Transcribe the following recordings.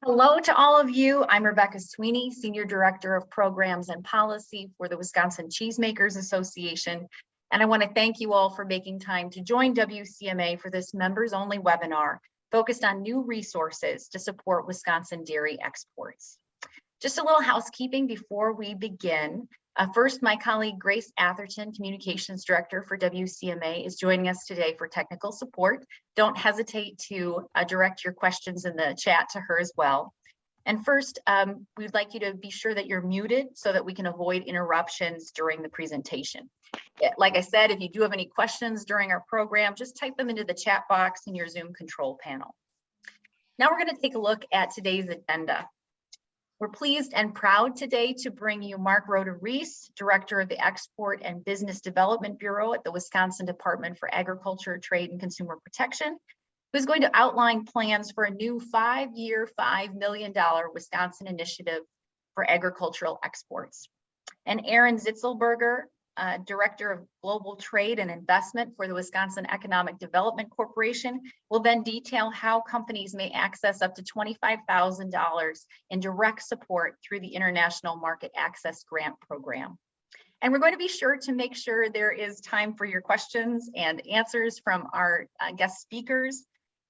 Hello to all of you. I'm Rebecca Sweeney, Senior Director of Programs and Policy for the Wisconsin Cheesemakers Association. And I want to thank you all for making time to join WCMA for this members-only webinar focused on new resources to support Wisconsin dairy exports. Just a little housekeeping before we begin. First, my colleague Grace Atherton, Communications Director for WCMA, is joining us today for technical support. Don't hesitate to direct your questions in the chat to her as well. And first, we'd like you to be sure that you're muted so that we can avoid interruptions during the presentation. Like I said, if you do have any questions during our program, just type them into the chat box in your Zoom control panel. Now we're going to take a look at today's agenda. We're pleased and proud today to bring you Mark Roeder-Rees, Director of the Export and Business Development Bureau at the Wisconsin Department for Agriculture, Trade, and Consumer Protection, who's going to outline plans for a new 5-year, $5 million Wisconsin initiative for agricultural exports. And Aaron Zitzelberger, Director of Global Trade and Investment for the Wisconsin Economic Development Corporation, will then detail how companies may access up to $25,000 in direct support through the International Market Access Grant Program. And we're going to be sure to make sure there is time for your questions and answers from our guest speakers.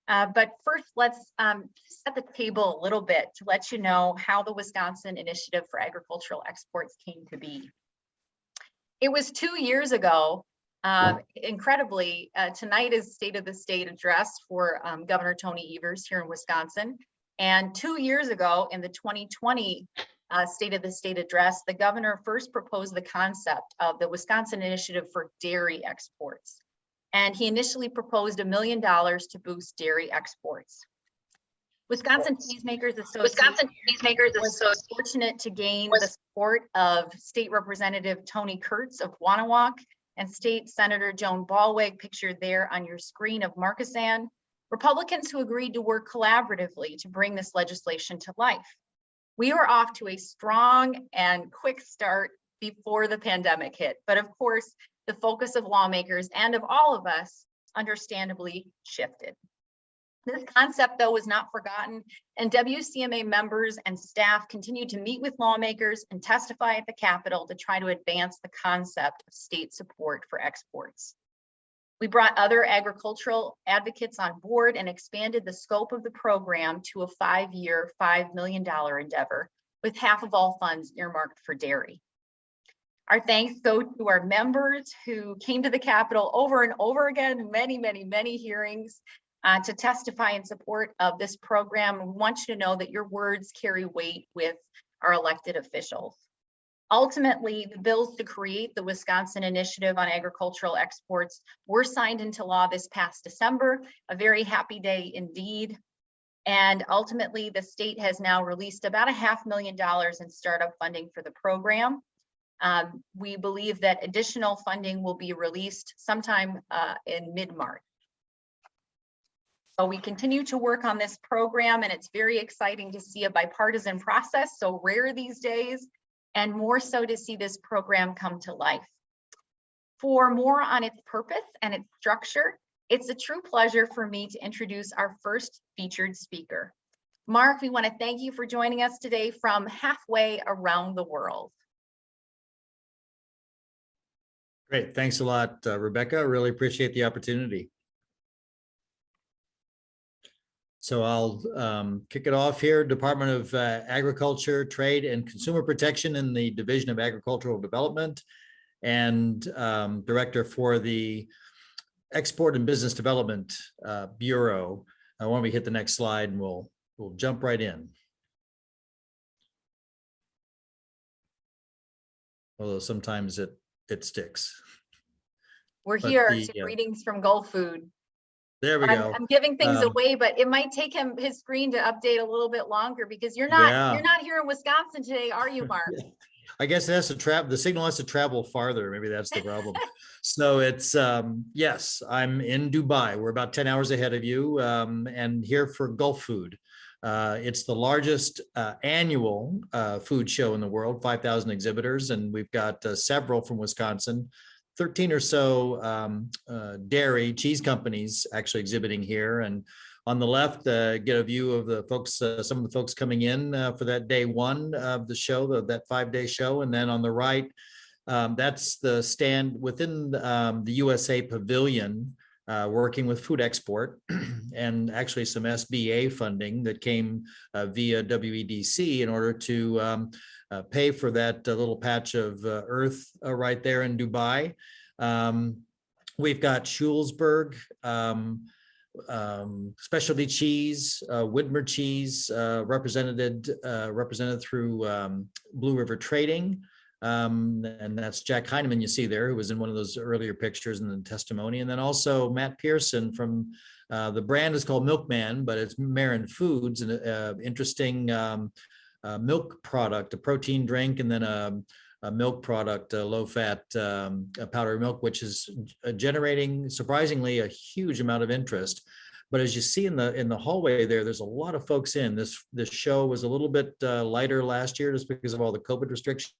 But first, let's set the table a little bit to let you know how the Wisconsin Initiative for Agricultural Exports came to be. It was 2 years ago, incredibly, tonight is State of the State address for Governor Tony Evers here in Wisconsin. And 2 years ago in the 2020 State of the State address, the governor first proposed the concept of the Wisconsin Initiative for Dairy Exports. And he initially proposed $1 million to boost dairy exports. Wisconsin Cheesemakers Association was fortunate to gain the support of State Representative Tony Kurtz of Wanawak and State Senator Joan Ballweg, pictured there on your screen, of Markesan, Republicans who agreed to work collaboratively to bring this legislation to life. We were off to a strong and quick start before the pandemic hit, but of course, the focus of lawmakers and of all of us understandably shifted. This concept, though, was not forgotten, and WCMA members and staff continued to meet with lawmakers and testify at the Capitol to try to advance the concept of state support for exports. We brought other agricultural advocates on board and expanded the scope of the program to a 5-year, $5 million endeavor, with half of all funds earmarked for dairy. Our thanks go to our members who came to the Capitol over and over again in many hearings to testify in support of this program. We want you to know that your words carry weight with our elected officials. Ultimately, the bills to create the Wisconsin Initiative on Agricultural Exports were signed into law this past December, a very happy day indeed. And ultimately, the state has now released about $500,000 in startup funding for the program. We believe that additional funding will be released sometime in mid-March. So we continue to work on this program, and it's very exciting to see a bipartisan process, so rare these days, and more so to see this program come to life. For more on its purpose and its structure, it's a true pleasure for me to introduce our first featured speaker. Mark, we want to thank you for joining us today from halfway around the world. Great, thanks a lot, Rebecca. Really appreciate the opportunity. So I'll kick it off here. Department of Agriculture, Trade, and Consumer Protection in the Division of Agricultural Development, and Director for the Export and Business Development Bureau. Why don't we hit the next slide and we'll jump right in. Although sometimes it sticks. We're here. Greetings from Gulf Food. There we go. I'm giving things away, but it might take his screen to update a little bit longer because you're not here in Wisconsin today, are you, Mark? I guess it has to travel. The signal has to travel farther. Maybe that's the problem. So it's yes, I'm in Dubai. We're about 10 hours ahead of you, and here for Gulf Food. It's the largest annual food show in the world, 5,000 exhibitors, and we've got several from Wisconsin. 13 or so dairy cheese companies actually exhibiting here, and On the left, get a view of the folks, some of the folks coming in for that day one of the show, that 5-day show. And then on the right, that's the stand within the USA Pavilion, working with food export and actually some SBA funding that came via WEDC in order to pay for that little patch of earth right there in Dubai. We've got Schulzberg, specialty cheese, Widmer cheese, represented through Blue River Trading. And that's Jack Heineman you see there, who was in one of those earlier pictures in the testimony. And then also Matt Pearson from, the brand is called Milkman, but it's Marin Foods, and interesting milk product, a protein drink, and then a milk product, low-fat powdered milk, which is generating surprisingly a huge amount of interest. But as you see in the hallway there, there's a lot of folks in. This show was a little bit lighter last year just because of all the COVID restrictions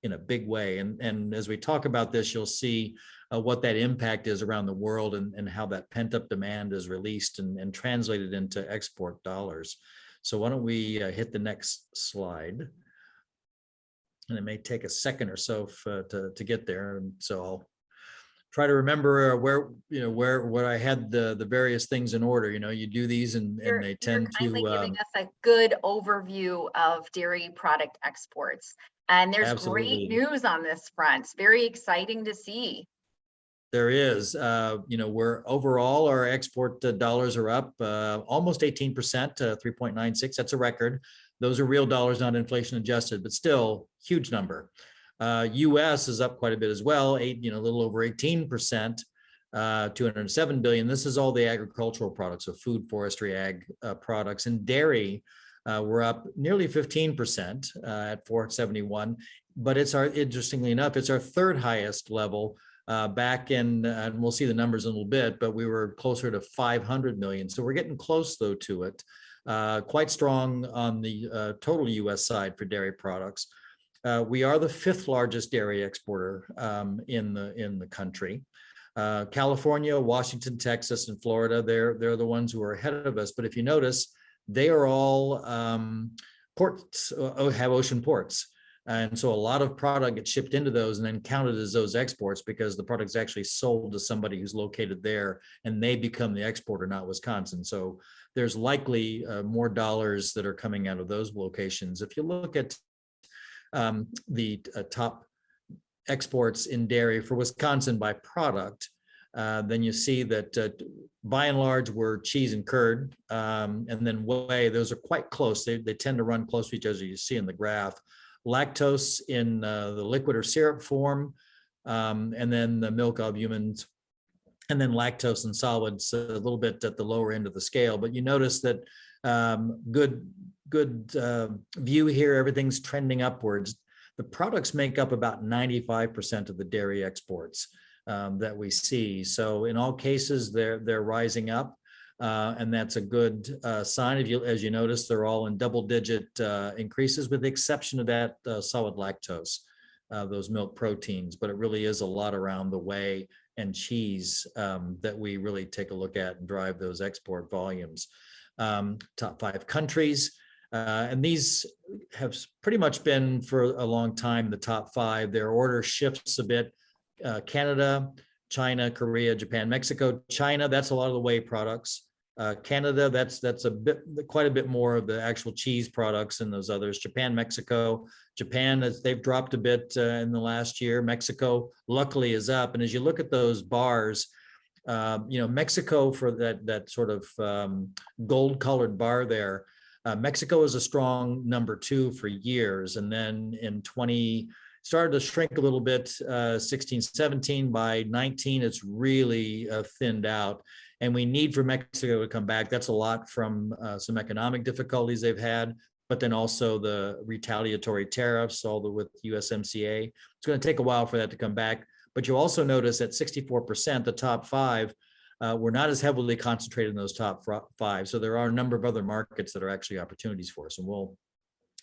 in a big way. And as we talk about this, you'll see what that impact is around the world and how that pent-up demand is released and translated into export dollars. So why don't we hit the next slide? And it may take a second or so to get there. And so I'll try to remember where I had the various things in order. You do these and they tend to giving us a good overview of dairy product exports. And there's absolutely great news on this front. It's very exciting to see. There is, we're overall our export dollars are up almost 18%, 3.96. That's a record. Those are real dollars, not inflation adjusted, but still huge number. US is up quite a bit as well, a little over 18%, 207 billion. This is all the agricultural products, so food, forestry, ag products. And dairy, we're up nearly 15% at 471. But interestingly enough, it's our third highest level back in, and we'll see the numbers in a little bit, but we were closer to 500 million. So we're getting close though to it. Quite strong on the total US side for dairy products. We are the 5th largest dairy exporter in the country. California, Washington, Texas, and Florida, they're the ones who are ahead of us. But if you notice, they are all ports, have ocean ports. And so a lot of product gets shipped into those and then counted as those exports because the product's actually sold to somebody who's located there and they become the exporter, not Wisconsin. So there's likely more dollars that are coming out of those locations. If you look at the top exports in dairy for Wisconsin by product, then you see that by and large we're cheese and curd, and then whey. Those are quite close. They tend to run close to each other, as you see in the graph. Lactose in the liquid or syrup form, and then the milk albumins, and then lactose and solids a little bit at the lower end of the scale. But you notice that good view here, everything's trending upwards. The products make up about 95% of the dairy exports that we see. So in all cases, they're rising up. And that's a good sign. As you notice, they're all in double-digit increases, with the exception of that solid lactose, those milk proteins. But it really is a lot around the whey and cheese that we really take a look at and drive those export volumes. Top 5 countries, and these have pretty much been for a long time the top 5. Their order shifts a bit. Canada, China, Korea, Japan, Mexico. China, that's a lot of the whey products. Canada, that's quite a bit more of the actual cheese products and those others. Japan, Mexico. Japan, they've dropped a bit in the last year. Mexico, luckily, is up. And as you look at those bars, Mexico, for that sort of gold-colored bar there, Mexico is a strong number 2 for years, and then in started to shrink a little bit, 16, 17. By 19, it's really thinned out. And we need for Mexico to come back. That's a lot from some economic difficulties they've had, but then also the retaliatory tariffs, with USMCA. It's going to take a while for that to come back. But you also notice that 64%, the top 5, we're not as heavily concentrated in those top 5. So there are a number of other markets that are actually opportunities for us. And we'll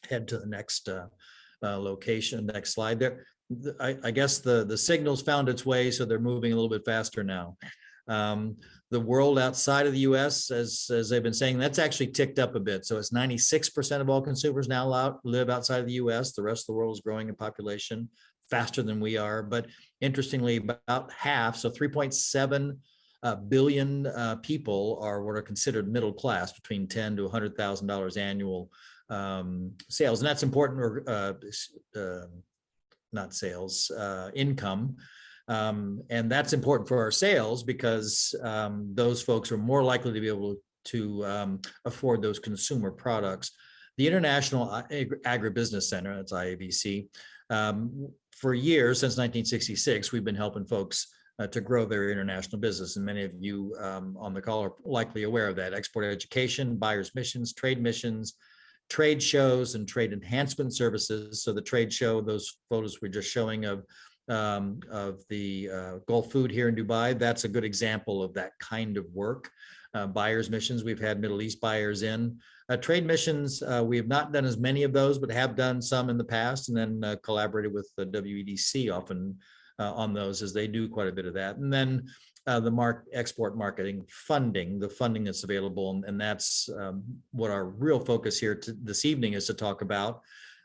head to the next location, next slide there. I guess the signal's found its way, so they're moving a little bit faster now. The world outside of the US, as they've been saying, that's actually ticked up a bit. So it's 96% of all consumers now live outside of the US. The rest of the world is growing in population faster than we are. But interestingly, about half, so 3.7 billion people are what are considered middle class, between $10,000 to $100,000 annual sales. And that's important, not sales, income. And that's important for our sales because those folks are more likely to be able to afford those consumer products. The International Agribusiness Center, that's IABC, for years, since 1966, we've been helping folks to grow their international business. And many of you on the call are likely aware of that. Export education, buyer's missions, trade shows, and trade enhancement services. So the trade show, those photos we're just showing of the Gulf food here in Dubai, that's a good example of that kind of work. Buyers missions, we've had Middle East buyers in. Trade missions, we have not done as many of those, but have done some in the past, and then collaborated with the WEDC often on those, as they do quite a bit of that. And then the export marketing funding, the funding that's available, and that's what our real focus here this evening is to talk about.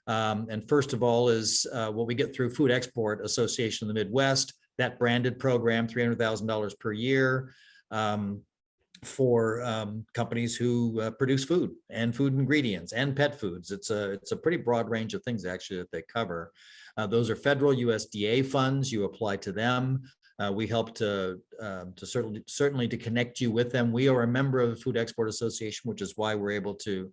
And first of all is what we get through Food Export Association of the Midwest, that branded program, $300,000 per year for companies who produce food and food ingredients and pet foods. It's a pretty broad range of things actually that they cover. Those are federal USDA funds. You apply to them. We help to certainly to connect you with them. We are a member of the Food Export Association, which is why we're able to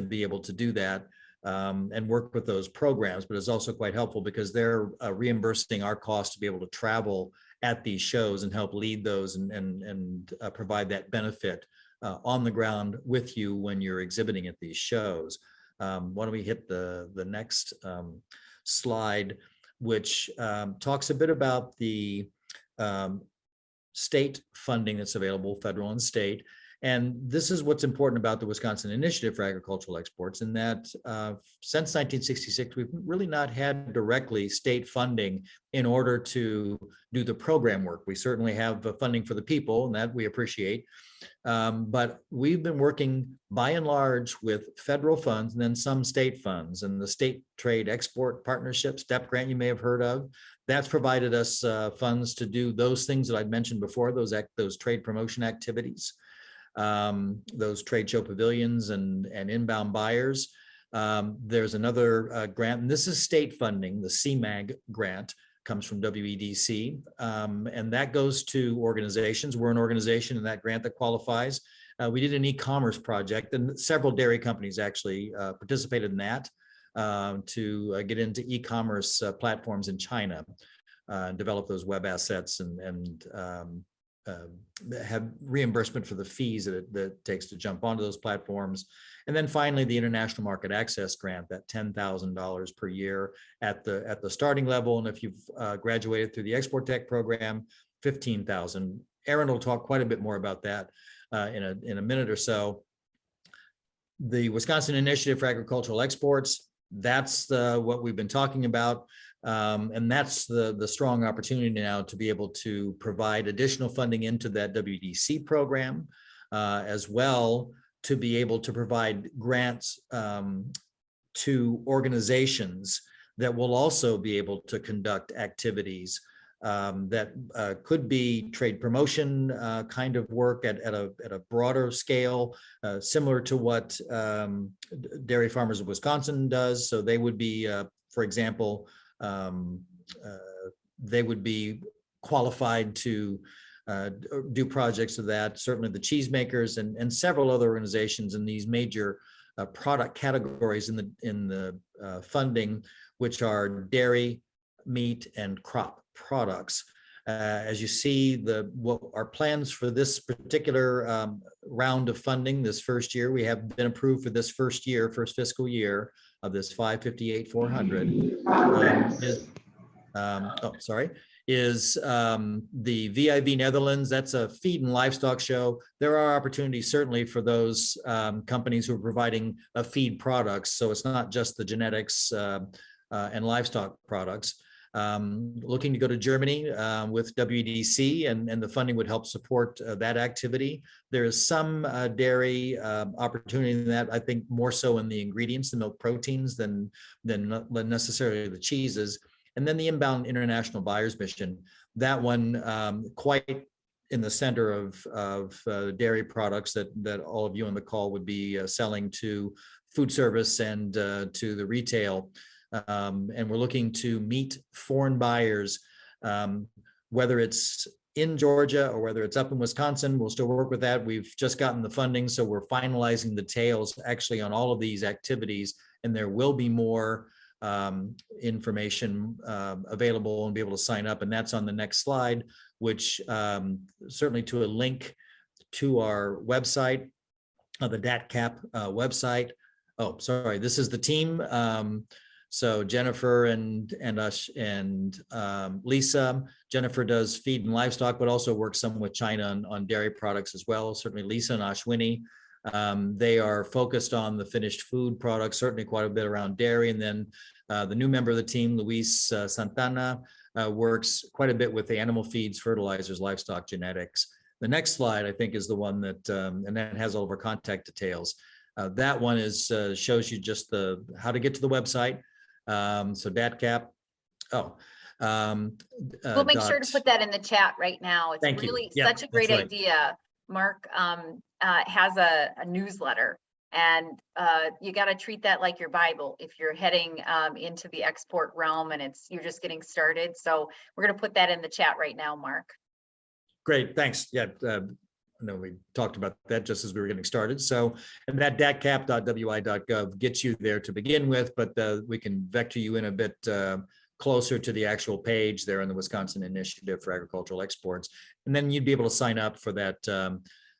be able to do that. And work with those programs, but it's also quite helpful because they're reimbursing our cost to be able to travel at these shows and help lead those and provide that benefit on the ground with you when you're exhibiting at these shows. Why don't we hit the next slide, which talks a bit about the state funding that's available, federal and state. And this is what's important about the Wisconsin Initiative for Agricultural Exports, in that since 1966, we've really not had directly state funding in order to do the program work. We certainly have funding for the people, and that we appreciate. But we've been working by and large with federal funds and then some state funds, and the State Trade Export Partnership, STEP grant you may have heard of. That's provided us funds to do those things that I'd mentioned before, those trade promotion activities. Those trade show pavilions and inbound buyers. There's another grant, and this is state funding. The CMAG grant comes from WEDC, and that goes to organizations. We're an organization in that grant that qualifies. We did an e-commerce project, and several dairy companies actually participated in that to get into e-commerce platforms in China, develop those web assets and have reimbursement for the fees that it takes to jump onto those platforms. And then finally, the International Market Access Grant, that $10,000 per year at the starting level. And if you've graduated through the Export Tech program, $15,000. Aaron will talk quite a bit more about that in a minute or so. The Wisconsin Initiative for Agricultural Exports, that's what we've been talking about. And that's the strong opportunity now to be able to provide additional funding into that WDC program, as well to be able to provide grants to organizations that will also be able to conduct activities that could be trade promotion kind of work at a broader scale, similar to what Dairy Farmers of Wisconsin does. So they would be, for example, they would be qualified to do projects of that. Certainly the cheesemakers and several other organizations in these major product categories in the funding, which are dairy, meat, and crop products. As you see, what our plans for this particular round of funding, this first year, we have been approved for this first fiscal year of this 558,400 is the VIV Netherlands. That's a feed and livestock show. There are opportunities certainly for those companies who are providing feed products. So it's not just the genetics and livestock products. looking to go to Germany with WEDC, and the funding would help support that activity. There is some dairy opportunity in that, I think more so in the ingredients, the milk proteins, than necessarily the cheeses. And then the inbound international buyers mission, that one quite in the center of dairy products that all of you on the call would be selling to food service and to the retail. And we're looking to meet foreign buyers, whether it's in Georgia or whether it's up in Wisconsin. We'll still work with that. We've just gotten the funding, so we're finalizing the details actually on all of these activities, and there will be more information available and be able to sign up. And that's on the next slide, which certainly to a link to our website, the DATCAP website. Oh, sorry, this is the team. So Jennifer and us and Lisa. Jennifer does feed and livestock, but also works some with China on dairy products as well. Certainly Lisa and Ashwini. They are focused on the finished food products, certainly quite a bit around dairy. And then the new member of the team, Luis Santana, works quite a bit with the animal feeds, fertilizers, livestock genetics. The next slide, I think, is the one that, and that has all of our contact details. That one is shows you just how to get to the website. So DATCAP. We'll make sure to put that in the chat right now. It's really such a great idea. Mark has a newsletter, and you got to treat that like your Bible if you're heading into the export realm and you're just getting started. So we're going to put that in the chat right now, Mark. Great, thanks. Yeah, I know we talked about that just as we were getting started. So, and that datcap.wi.gov gets you there to begin with, but we can vector you in a bit closer to the actual page there on the Wisconsin Initiative for Agricultural Exports. And then you'd be able to sign up for that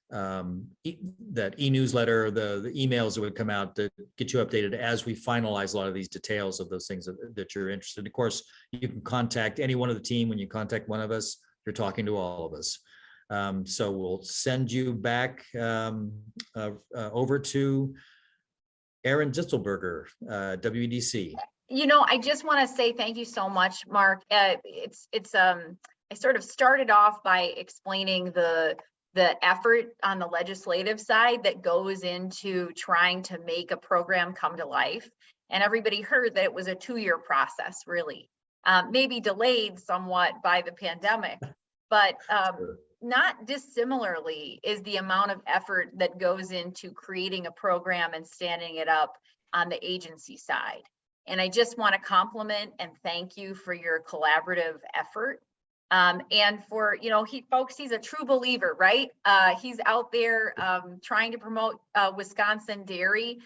that e-newsletter, the emails that would come out to get you updated as we finalize a lot of these details of those things that you're interested in. Of course, you can contact any one of the team. When you contact one of us, you're talking to all of us. So we'll send you back over to Aaron Zitzelberger, WEDC. You know, I just want to say thank you so much, Mark. I sort of started off by explaining the effort on the legislative side that goes into trying to make a program come to life. And everybody heard that it was a 2-year process, really, maybe delayed somewhat by the pandemic, but not dissimilarly is the amount of effort that goes into creating a program and standing it up on the agency side. And I just want to compliment and thank you for your collaborative effort. And for, you know, he's a true believer, right? He's out there trying to promote Wisconsin dairy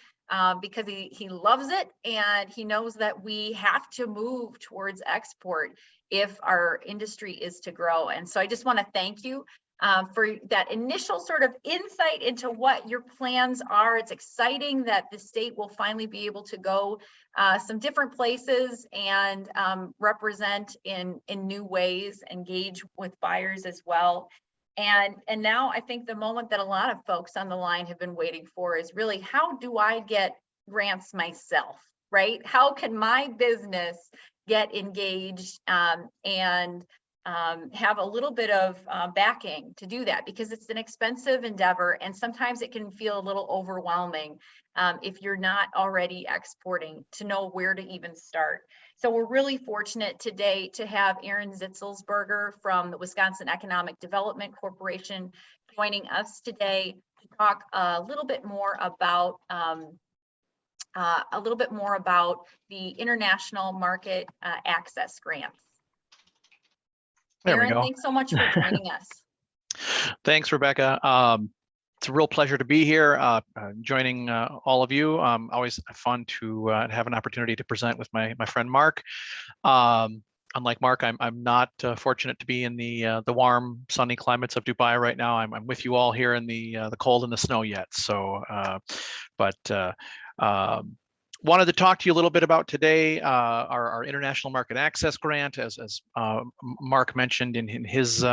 because he loves it, and he knows that we have to move towards export if our industry is to grow. And so I just want to thank you for that initial sort of insight into what your plans are. It's exciting that the state will finally be able to go some different places and represent in new ways, engage with buyers as well. And now I think the moment that a lot of folks on the line have been waiting for is really, how do I get grants myself, right? How can my business get engaged and have a little bit of backing to do that, because it's an expensive endeavor and sometimes it can feel a little overwhelming if you're not already exporting, to know where to even start. So we're really fortunate today to have Aaron Zitzelsberger from the Wisconsin Economic Development Corporation joining us today to talk a little bit more about the international market access grants. There Aaron, we go. thanks so much for joining us. Thanks, Rebecca. It's a real pleasure to be here, joining all of you. Always fun to have an opportunity to present with my friend Mark. Unlike Mark, I'm not fortunate to be in the warm, sunny climates of Dubai right now. I'm with you all here in the cold and the snow yet. So, wanted to talk to you a little bit about today our International Market Access Grant, as Mark mentioned in his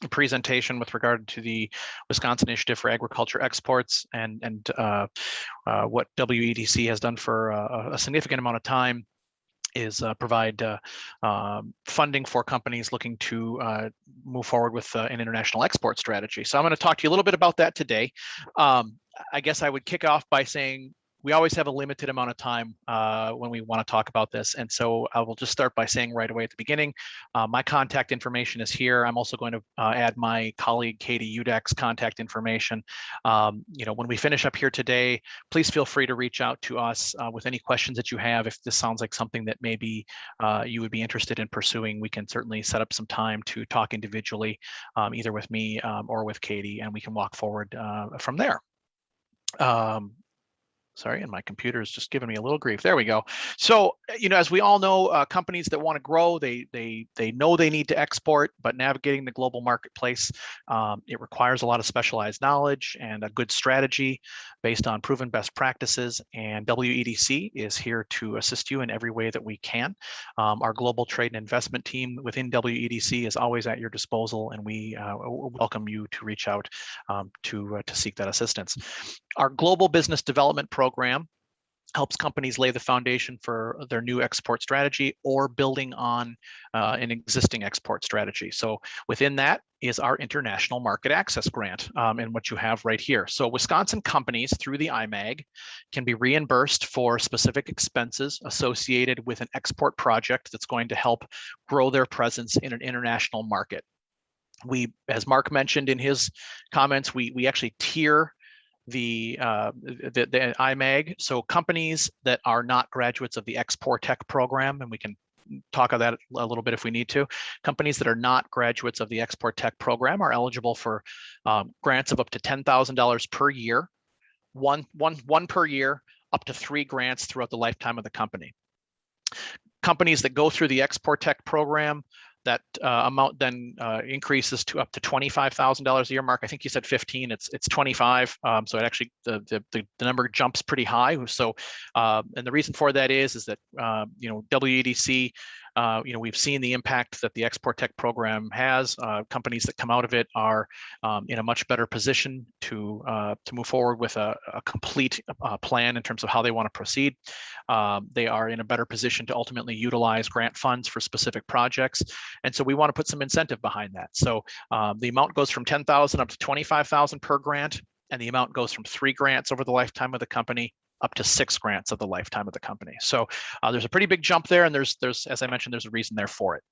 presentation with regard to the Wisconsin Initiative for Agriculture Exports, and what WEDC has done for a significant amount of time provide funding for companies looking to move forward with an international export strategy. So I'm going to talk to you a little bit about that today. I guess I would kick off by saying we always have a limited amount of time when we want to talk about this. And so I will just start by saying right away at the beginning, my contact information is here. I'm also going to add my colleague Katie Udek's contact information. When we finish up here today, please feel free to reach out to us with any questions that you have. If this sounds like something that maybe you would be interested in pursuing, we can certainly set up some time to talk individually, either with me or with Katie, and we can walk forward from there. Sorry, and my computer is just giving me a little grief. There we go. So, as we all know, companies that want to grow, they know they need to export, but navigating the global marketplace, it requires a lot of specialized knowledge and a good strategy based on proven best practices. And WEDC is here to assist you in every way that we can. Our global trade and investment team within WEDC is always at your disposal, and we welcome you to reach out to seek that assistance. Our global business development program helps companies lay the foundation for their new export strategy or building on an existing export strategy. So within that is our international market access grant and what you have right here. So Wisconsin companies through the IMAG can be reimbursed for specific expenses associated with an export project that's going to help grow their presence in an international market. We, as Mark mentioned in his comments, we actually tier the IMAG. So companies that are not graduates of the Export Tech program, and we can talk about that a little bit if we need to. Companies that are not graduates of the Export Tech program are eligible for grants of up to $10,000 per year, one per year, up to 3 grants throughout the lifetime of the company. Companies that go through the Export Tech program, that amount then increases to up to $25,000 a year. Mark, I think you said 15. It's 25. So it actually the number jumps pretty high. So and the reason for that is that WEDC. We've seen the impact that the Export Tech program has. Companies that come out of it are in a much better position to move forward with a complete plan in terms of how they want to proceed. They are in a better position to ultimately utilize grant funds for specific projects. And so we want to put some incentive behind that. So the amount goes from $10,000 up to $25,000 per grant, and the amount goes from 3 grants over the lifetime of the company up to 6 grants of the lifetime of the company. So there's a pretty big jump there, and there's, as I mentioned, there's a reason there for it.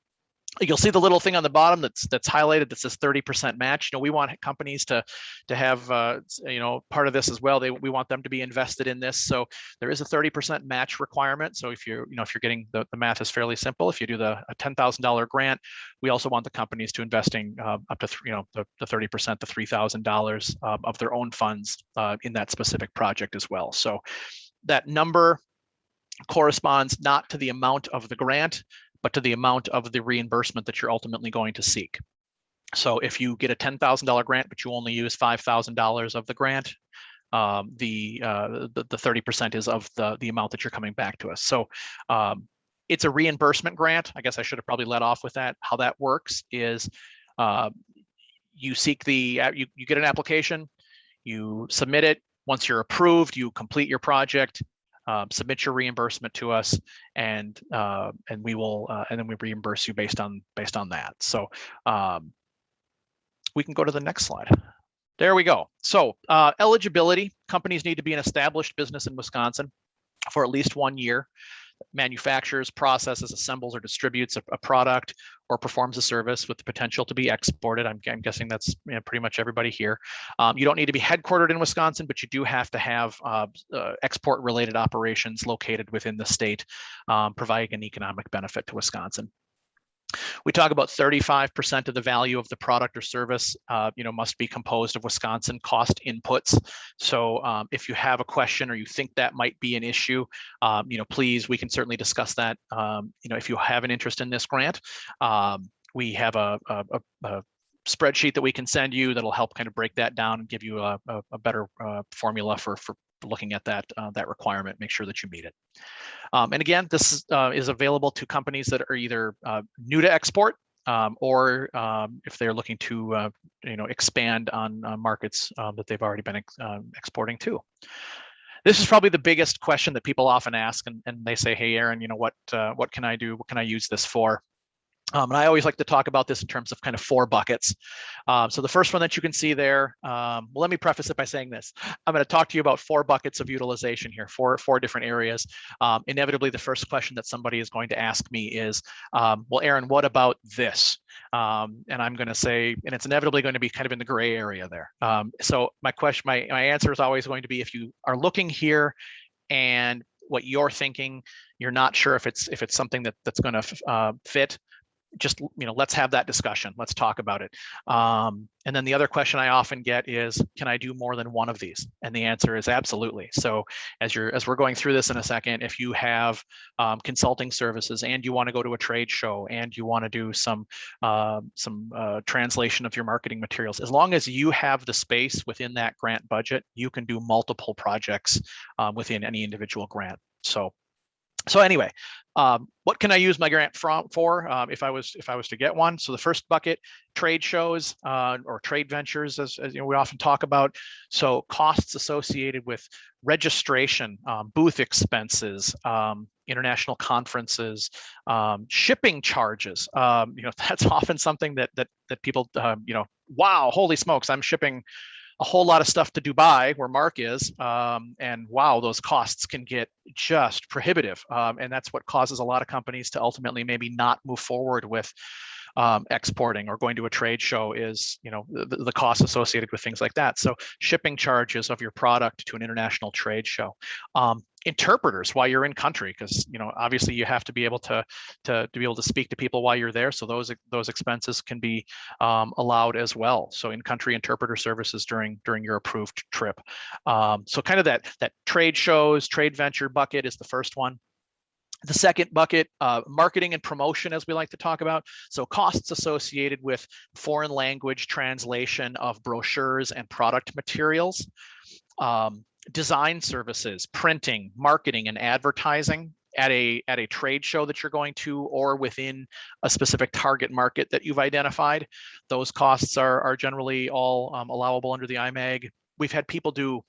You'll see the little thing on the bottom that's highlighted that says 30% match. We want companies to have part of this as well. We want them to be invested in this. So there is a 30% match requirement. So if you're getting the math is fairly simple. If you do a $10,000 grant, we also want the companies to investing up to the 30%, the $3,000 of their own funds in that specific project as well. So that number corresponds not to the amount of the grant, but to the amount of the reimbursement that you're ultimately going to seek. So if you get a $10,000 grant, but you only use $5,000 of the grant, the 30% is of the amount that you're coming back to us. So it's a reimbursement grant. I guess I should have probably led off with that. How that works is you seek you get an application, you submit it. Once you're approved, you complete your project. Submit your reimbursement to us, and we will, and then we reimburse you based on that. So we can go to the next slide. There we go. So eligibility: companies need to be an established business in Wisconsin for at least 1 year. Manufactures, processes, assembles, or distributes a product or performs a service with the potential to be exported. I'm guessing that's pretty much everybody here. You don't need to be headquartered in Wisconsin, but you do have to have export-related operations located within the state, providing an economic benefit to Wisconsin. We talk about 35% of the value of the product or service, must be composed of Wisconsin cost inputs. So if you have a question or you think that might be an issue, please, we can certainly discuss that. If you have an interest in this grant, we have a spreadsheet that we can send you that'll help kind of break that down and give you a better formula for looking at that requirement, make sure that you meet it. And again, this is available to companies that are either new to export or if they're looking to expand on markets that they've already been exporting to. This is probably the biggest question that people often ask, and they say, "Hey, Aaron, what can I do? What can I use this for?" And I always like to talk about this in terms of kind of 4 buckets. So the first one that you can see there, well, let me preface it by saying this. I'm going to talk to you about 4 buckets of utilization here, four different areas. Inevitably, the first question that somebody is going to ask me is, well, Aaron, what about this? And I'm going to say, and it's inevitably going to be kind of in the gray area there. So my answer is always going to be, if you are looking here and what you're thinking, you're not sure if it's something that's going to fit, just, let's have that discussion. Let's talk about it. And then the other question I often get is, can I do more than one of these? And the answer is absolutely. So as we're going through this in a second, if you have consulting services and you want to go to a trade show and you want to do some translation of your marketing materials, as long as you have the space within that grant budget, you can do multiple projects within any individual grant. So anyway, what can I use my grant for if I was to get one? So the first bucket, trade shows or trade ventures, as we often talk about. So costs associated with registration, booth expenses, international conferences, shipping charges. That's often something that people, wow, holy smokes, I'm shipping a whole lot of stuff to Dubai, where Mark is, and wow, those costs can get just prohibitive, and that's what causes a lot of companies to ultimately maybe not move forward with exporting or going to a trade show, is the costs associated with things like that. So shipping charges of your product to an international trade show. Interpreters while you're in country, because obviously you have to be able to be able to speak to people while you're there, so those expenses can be allowed as well. So in country interpreter services during your approved trip. So kind of that trade shows, trade venture bucket is the first one. The second bucket, marketing and promotion, as we like to talk about. So costs associated with foreign language translation of brochures and product materials. Design services, printing, marketing, and advertising at a trade show that you're going to, or within a specific target market that you've identified. Those costs are generally all allowable under the IMAG. We've had people do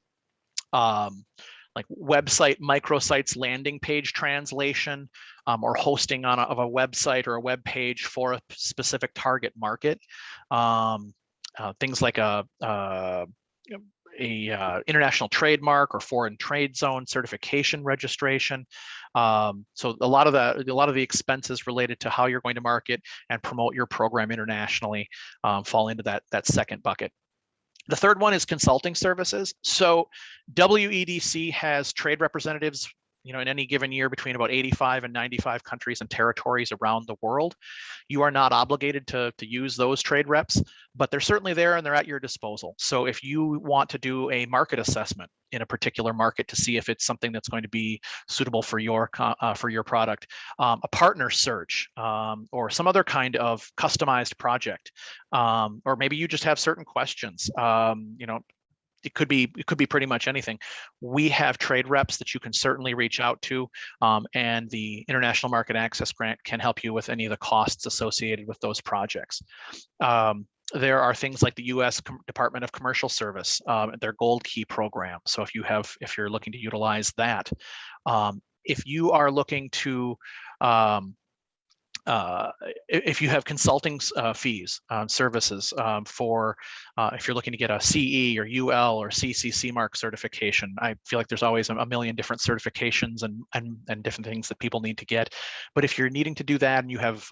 like website microsites, landing page translation, or hosting of a website or a web page for a specific target market. Things like a international trademark or foreign trade zone certification registration. So a lot of the expenses related to how you're going to market and promote your program internationally fall into that second bucket. The third one is consulting services. So WEDC has trade representatives, in any given year between about 85 and 95 countries and territories around the world. You are not obligated to use those trade reps, but they're certainly there and they're at your disposal. So if you want to do a market assessment in a particular market to see if it's something that's going to be suitable for your product, a partner search, or some other kind of customized project, or maybe you just have certain questions, it could be pretty much anything. We have trade reps that you can certainly reach out to, and the International Market Access Grant can help you with any of the costs associated with those projects. There are things like the U.S. Department of Commercial Service, their Gold Key program. So if you're looking to utilize that, if you are looking to if you have consulting fees, services for, if you're looking to get a CE or UL or CCC mark certification, I feel like there's always a million different certifications and different things that people need to get. But if you're needing to do that and you have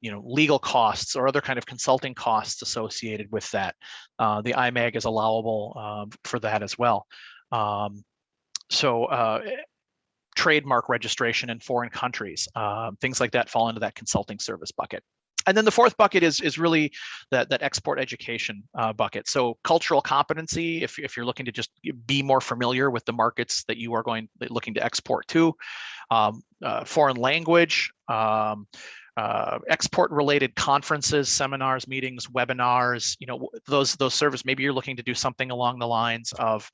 legal costs or other kind of consulting costs associated with that, the IMAG is allowable for that as well. Trademark registration in foreign countries, things like that fall into that consulting service bucket. And then the fourth bucket is really that export education bucket. So cultural competency, if you're looking to just be more familiar with the markets that you are looking to export to, foreign language, export related conferences, seminars, meetings, webinars, those services. Maybe you're looking to do something along the lines of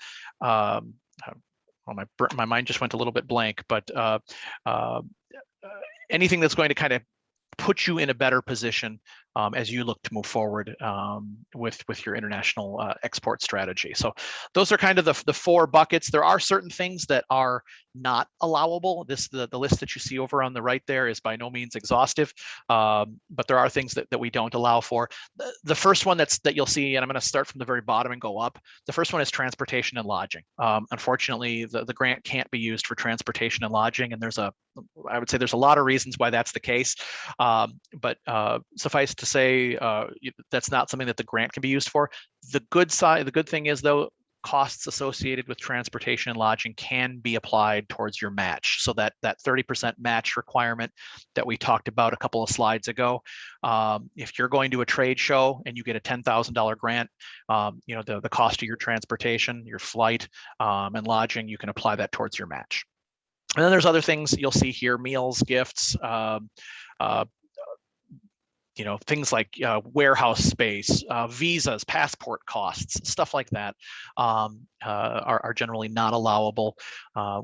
well, my mind just went a little bit blank, but anything that's going to kind of put you in a better position as you look to move forward with your international export strategy. So those are kind of the four buckets. There are certain things that are not allowable. The list that you see over on the right there is by no means exhaustive, but there are things that we don't allow for. The first one that you'll see, and I'm going to start from the very bottom and go up. The first one is transportation and lodging. Unfortunately, the grant can't be used for transportation and lodging, and I would say there's a lot of reasons why that's the case. But suffice to say, that's not something that the grant can be used for. The good thing is, though, costs associated with transportation and lodging can be applied towards your match. So that 30% match requirement that we talked about a couple of slides ago, if you're going to a trade show and you get a $10,000 grant, the cost of your transportation, your flight, and lodging, you can apply that towards your match. And then there's other things you'll see here: meals, gifts, things like warehouse space, visas, passport costs, stuff like that are generally not allowable.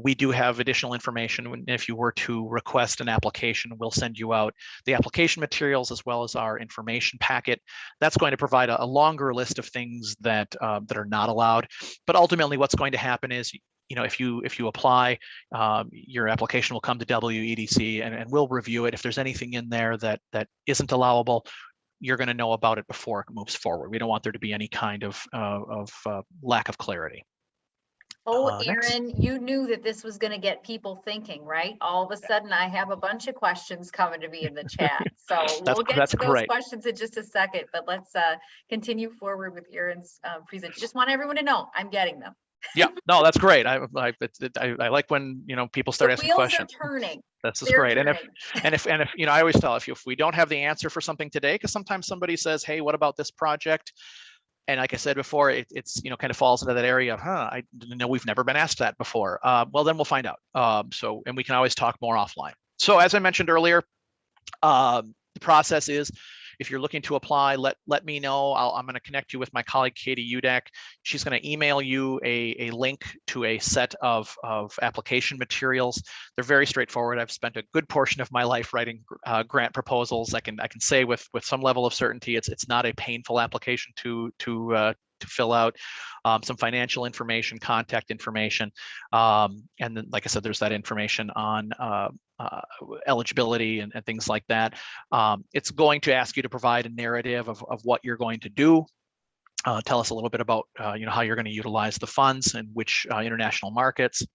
We do have additional information. If you were to request an application, we'll send you out the application materials as well as our information packet. That's going to provide a longer list of things that are not allowed. But ultimately, what's going to happen is, if you apply, your application will come to WEDC and we'll review it. If there's anything in there that isn't allowable, you're going to know about it before it moves forward. We don't want there to be any kind of lack of clarity. Oh, Next. Aaron, you knew that this was going to get people thinking, right? All of a sudden, I have a bunch of questions coming to me in the chat. So we'll get to those great. questions in just a second, but let's continue forward with Aaron's presentation. Just want everyone to know I'm getting them. Yeah, no, that's great. I like when people start asking questions. The wheels are turning. This is great. And if I always tell, if we don't have the answer for something today, because sometimes somebody says, hey, what about this project? And like I said before, it's kind of falls into that area of, I know we've never been asked that before. Well, then we'll find out. And we can always talk more offline. So as I mentioned earlier, the process is, if you're looking to apply, let me know. I'm going to connect you with my colleague, Katie Udek. She's going to email you a link to a set of application materials. They're very straightforward. I've spent a good portion of my life writing grant proposals. I can say with some level of certainty, it's not a painful application to fill out. Some financial information, contact information, and then, like I said, there's that information on eligibility and things like that. It's going to ask you to provide a narrative of what you're going to do. Tell us a little bit about how you're going to utilize the funds and which international markets.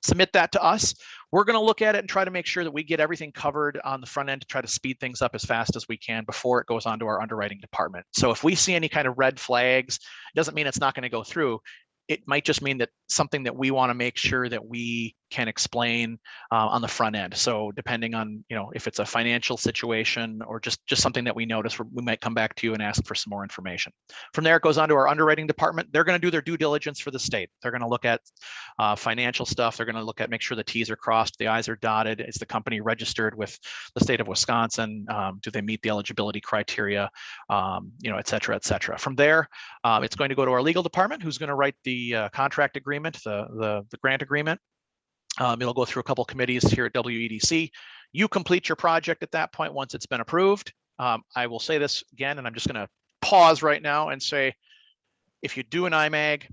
Submit that to us. We're going to look at it and try to make sure that we get everything covered on the front end to try to speed things up as fast as we can before it goes on to our underwriting department. So if we see any kind of red flags, it doesn't mean it's not going to go through. It might just mean that something that we want to make sure that we can explain on the front end. So depending on, if it's a financial situation or just something that we notice, we might come back to you and ask for some more information. From there, it goes on to our underwriting department. They're going to do their due diligence for the state. They're going to look at financial stuff. They're going to look at, make sure the T's are crossed, the I's are dotted. Is the company registered with the state of Wisconsin? Do they meet the eligibility criteria? Et cetera, et cetera. From there, it's going to go to our legal department, who's going to write the contract agreement, the grant agreement. It'll go through a couple committees here at WEDC. You complete your project at that point once it's been approved. I will say this again, and I'm just going to pause right now and say, if you do an IMAG,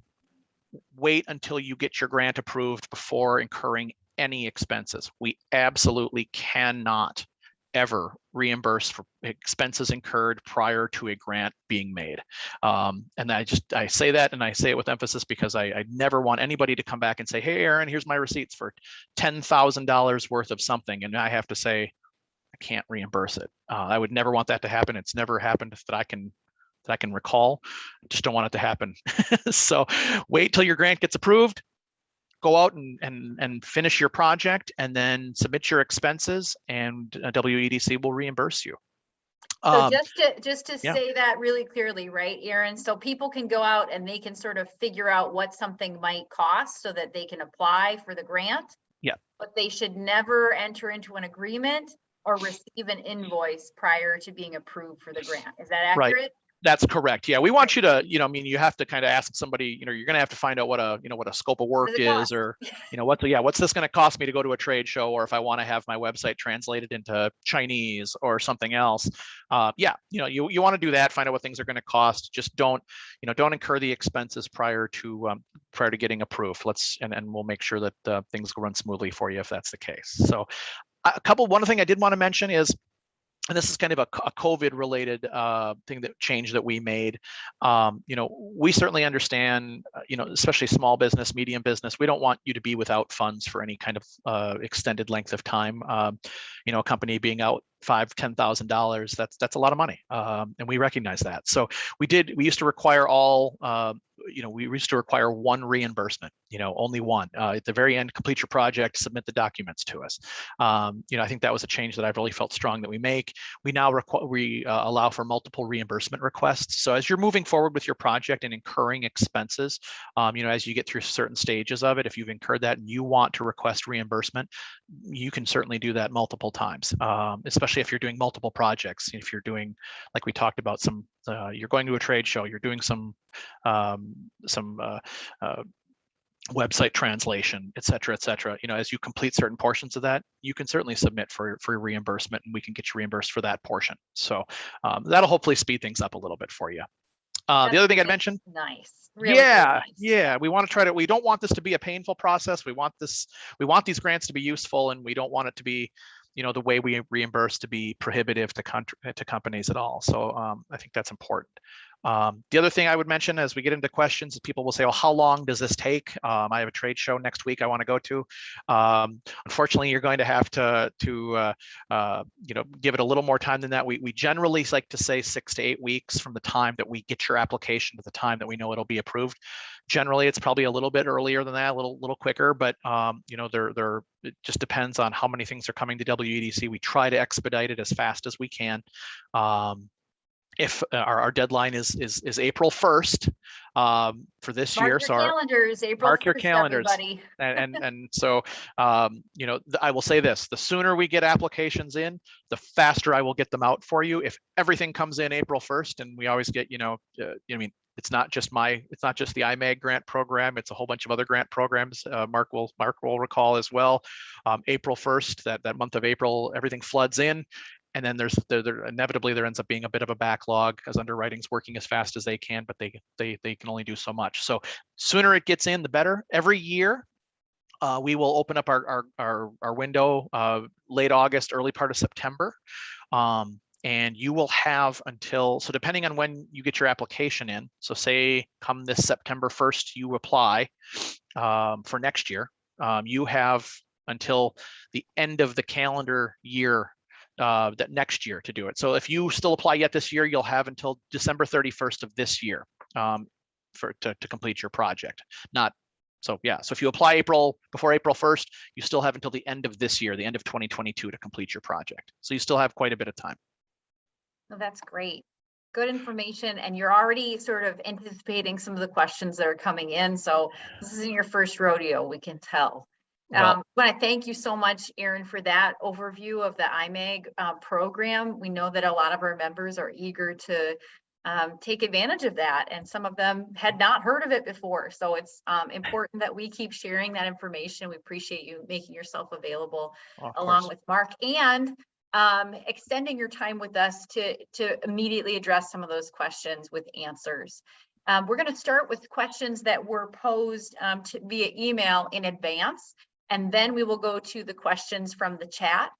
wait until you get your grant approved before incurring any expenses. We absolutely cannot ever reimburse for expenses incurred prior to a grant being made. And I say that, and I say it with emphasis, because I never want anybody to come back and say, hey, Aaron, here's my receipts for $10,000 worth of something. And I have to say, I can't reimburse it. I would never want that to happen. It's never happened that I can recall. I just don't want it to happen. So wait till your grant gets approved. Go out and finish your project, and then submit your expenses, and WEDC will reimburse you. So just to say that really clearly, right, Aaron? So people can go out and they can sort of figure out what something might cost so that they can apply for the grant. Yeah. But they should never enter into an agreement or receive an invoice prior to being approved for the grant. Is that accurate? That's correct. Yeah, we want you to, I mean, you have to kind of ask somebody, you're going to have to find out what a scope of What work does it is, cost? or, what's this going to cost me to go to a trade show, or if I want to have my website translated into Chinese or something else. You want to do that, find out what things are going to cost. Just don't incur the expenses prior to getting approved. And we'll make sure that things run smoothly for you if that's the case. So one thing I did want to mention is, and this is kind of a COVID related change that we made. We certainly understand, especially small business, medium business, we don't want you to be without funds for any kind of extended length of time. A company being out $5,000-$10,000, that's a lot of money, and we recognize that. So we used to require we used to require one reimbursement, only one. At the very end, complete your project, submit the documents to us. I think that was a change that I've really felt strong that we make. We now allow for multiple reimbursement requests. So as you're moving forward with your project and incurring expenses, as you get through certain stages of it, if you've incurred that and you want to request reimbursement, you can certainly do that multiple times, especially if you're doing multiple projects. If you're doing, like we talked about, you're going to a trade show, you're doing some website translation, et cetera, et cetera. As you complete certain portions of that, you can certainly submit for reimbursement, and we can get you reimbursed for that portion. So that'll hopefully speed things up a little bit for you. The other thing I'd mention. Nice. Really Yeah. nice. We want to we don't want this to be a painful process. We want these grants to be useful, and we don't want it to be, the way we reimburse to be prohibitive to companies at all. So I think that's important. The other thing I would mention as we get into questions is people will say, well, how long does this take? I have a trade show next week I want to go to. Unfortunately, you're going to have to give it a little more time than that. We generally like to say 6 to 8 weeks from the time that we get your application to the time that we know it'll be approved. Generally, it's probably a little bit earlier than that, a little quicker, but it just depends on how many things are coming to WEDC. We try to expedite it as fast as we can. If our deadline is April 1st for this year. Mark your calendars, April 1st, everybody. And so, I will say this: the sooner we get applications in, the faster I will get them out for you. If everything comes in April 1st, and we always get, it's not just the IMAG grant program; it's a whole bunch of other grant programs. Mark will recall as well. April 1st, that month of April, everything floods in. And then inevitably there ends up being a bit of a backlog because underwriting's working as fast as they can, but they can only do so much. So sooner it gets in, the better. Every year, we will open up our window late August, early part of September. And you will have so depending on when you get your application in, so say come this September 1st, you apply for next year, you have until the end of the calendar year that next year to do it. So if you still apply yet this year, you'll have until December 31st of this year to complete your project. So if you apply before April 1st, you still have until the end of this year, the end of 2022 to complete your project. So you still have quite a bit of time. Well, that's great. Good information. And you're already sort of anticipating some of the questions that are coming in. So this isn't your first rodeo, we can tell. I want to thank you so much, Aaron, for that overview of the IMAG program. We know that a lot of our members are eager to take advantage of that, and some of them had not heard of it before. So it's important that we keep sharing that information. We appreciate you making yourself available along with Mark, and extending your time with us to immediately address some of those questions with answers. We're going to start with questions that were posed via email in advance. And then we will go to the questions from the chat.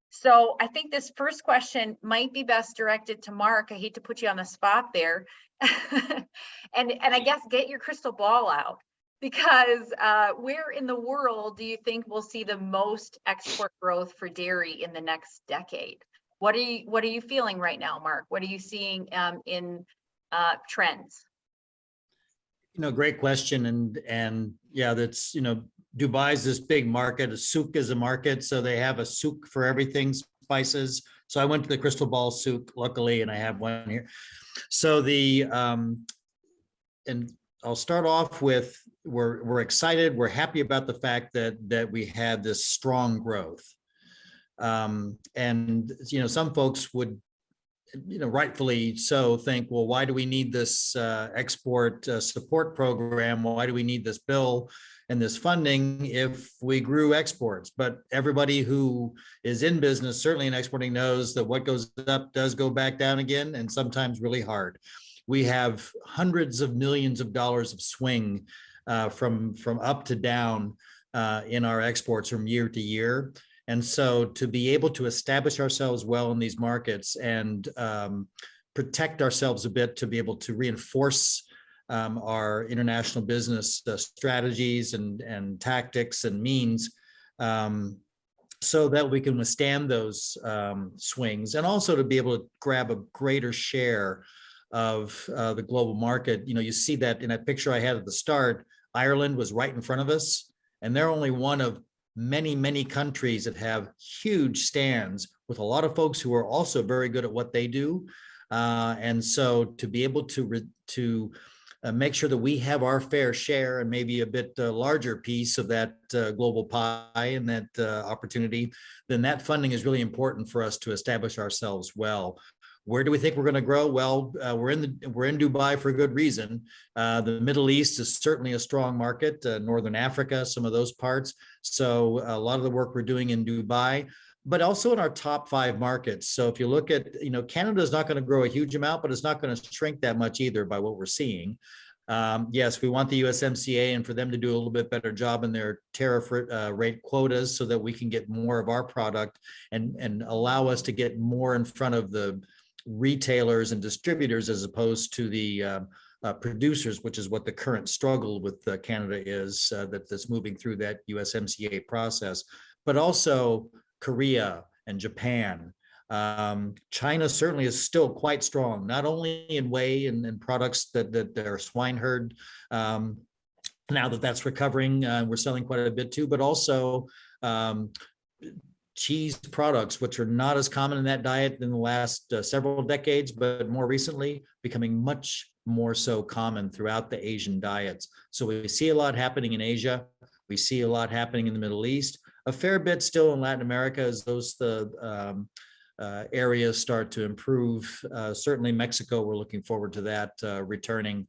So I think this first question might be best directed to Mark. I hate to put you on the spot there. and I guess get your crystal ball out, because where in the world do you think we'll see the most export growth for dairy in the next decade? What are you feeling right now, Mark? What are you seeing in trends? Great question. And yeah, that's, Dubai's this big market. A souk is a market, so they have a souk for everything, spices. So I went to the Crystal Ball souk, luckily, and I have one here. So and I'll start off with, we're excited. We're happy about the fact that we had this strong growth. And some folks would rightfully so think, well, why do we need this export support program? Why do we need this bill and this funding if we grew exports? But everybody who is in business, certainly in exporting, knows that what goes up does go back down again, and sometimes really hard. We have hundreds of millions of dollars of swing from up to down in our exports from year to year. And so to be able to establish ourselves well in these markets and protect ourselves a bit, to be able to reinforce our international business strategies and tactics and means, so that we can withstand those swings, and also to be able to grab a greater share of the global market. You see that in that picture I had at the start. Ireland was right in front of us, and they're only one of many, many countries that have huge stands with a lot of folks who are also very good at what they do. And so to be able to make sure that we have our fair share and maybe a bit larger piece of that global pie and that opportunity, then that funding is really important for us to establish ourselves well. Where do we think we're going to grow? Well, we're in Dubai for a good reason. The Middle East is certainly a strong market. Northern Africa, some of those parts. So a lot of the work we're doing in Dubai, but also in our top 5 markets. So if you look at, Canada is not going to grow a huge amount, but it's not going to shrink that much either by what we're seeing. Yes, we want the USMCA and for them to do a little bit better job in their tariff rate quotas so that we can get more of our product and allow us to get more in front of the retailers and distributors as opposed to the producers, which is what the current struggle with Canada is, that's moving through that USMCA process. But also Korea and Japan. China certainly is still quite strong, not only in whey and products that are swine herd. Now that's recovering, we're selling quite a bit too, but also cheese products, which are not as common in that diet in the last several decades, but more recently becoming much more so common throughout the Asian diets. So we see a lot happening in Asia. We see a lot happening in the Middle East, a fair bit still in Latin America as those areas start to improve. Certainly Mexico, we're looking forward to that returning.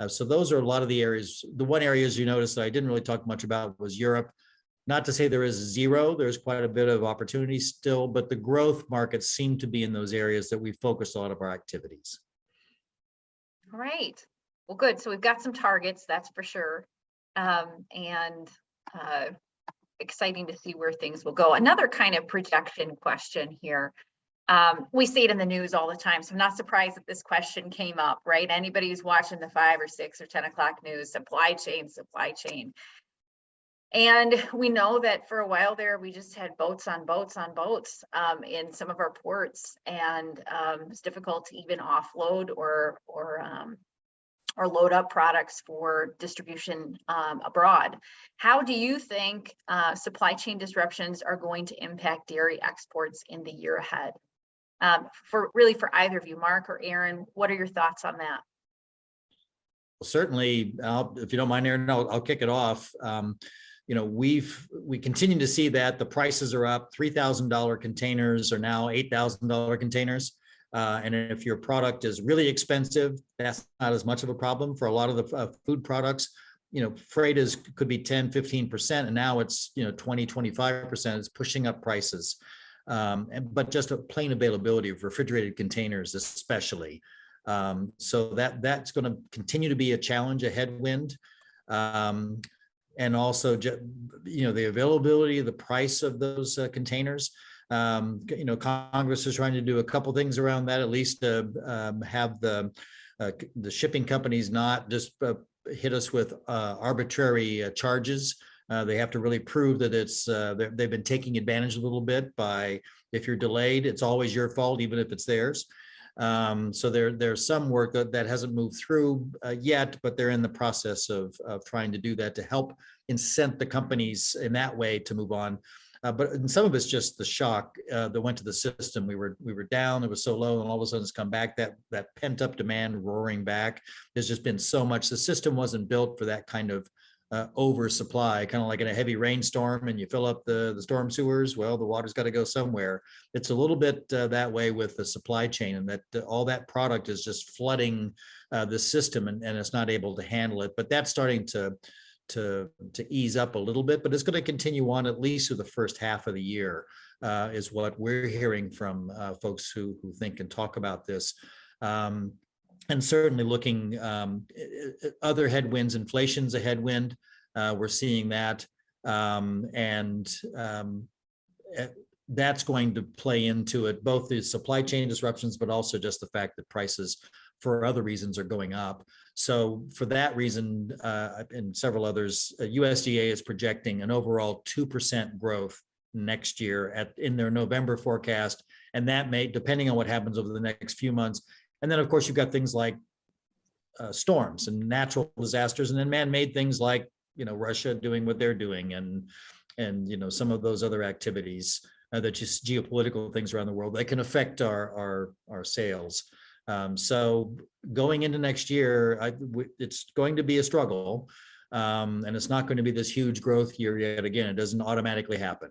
So those are a lot of the areas. The one areas you noticed that I didn't really talk much about was Europe. Not to say there is zero, there's quite a bit of opportunity still, but the growth markets seem to be in those areas that we focus a lot of our activities. All right. Well, good. So we've got some targets, that's for sure. And exciting to see where things will go. Another kind of projection question here. We see it in the news all the time, so I'm not surprised that this question came up, right? Anybody who's watching the 5 or 6 or 10 o'clock news, supply chain. And we know that for a while there, we just had boats on boats in some of our ports, and it's difficult to even offload or load up products for distribution abroad. How do you think supply chain disruptions are going to impact dairy exports in the year ahead? For either of you, Mark or Aaron, what are your thoughts on that? Well, certainly, if you don't mind, Aaron, I'll kick it off. We continue to see that the prices are up. $3,000 containers are now $8,000 containers. And if your product is really expensive, that's not as much of a problem. For a lot of the food products, freight could be 10, 15%, and now it's 20, 25%. It's pushing up prices. But just a plain availability of refrigerated containers, especially. So that's going to continue to be a challenge, a headwind. And also, the availability, the price of those containers. Congress is trying to do a couple things around that, at least have the shipping companies not just hit us with arbitrary charges. They have to really prove that they've been taking advantage a little bit by, if you're delayed, it's always your fault, even if it's theirs. So there's some work that hasn't moved through yet, but they're in the process of trying to do that to help incent the companies in that way to move on. But some of it's just the shock that went to the system. We were down, it was so low, and all of a sudden it's come back. That pent up demand roaring back. There's just been so much. The system wasn't built for that kind of oversupply, kind of like in a heavy rainstorm and you fill up the storm sewers. Well, the water's got to go somewhere. It's a little bit that way with the supply chain, and that all that product is just flooding the system, and it's not able to handle it. But that's starting to ease up a little bit, but it's going to continue on at least through the first half of the year, is what we're hearing from folks who think and talk about this. And certainly looking other headwinds, inflation's a headwind. We're seeing that. That's going to play into it, both the supply chain disruptions, but also just the fact that prices for other reasons are going up. So for that reason, and several others, USDA is projecting an overall 2% growth next year in their November forecast. And that may, depending on what happens over the next few months. And then, of course, you've got things like storms and natural disasters, and then man-made things like, Russia doing what they're doing, and some of those other activities that just geopolitical things around the world that can affect our sales. So going into next year, it's going to be a struggle, and it's not going to be this huge growth year yet. Again, it doesn't automatically happen.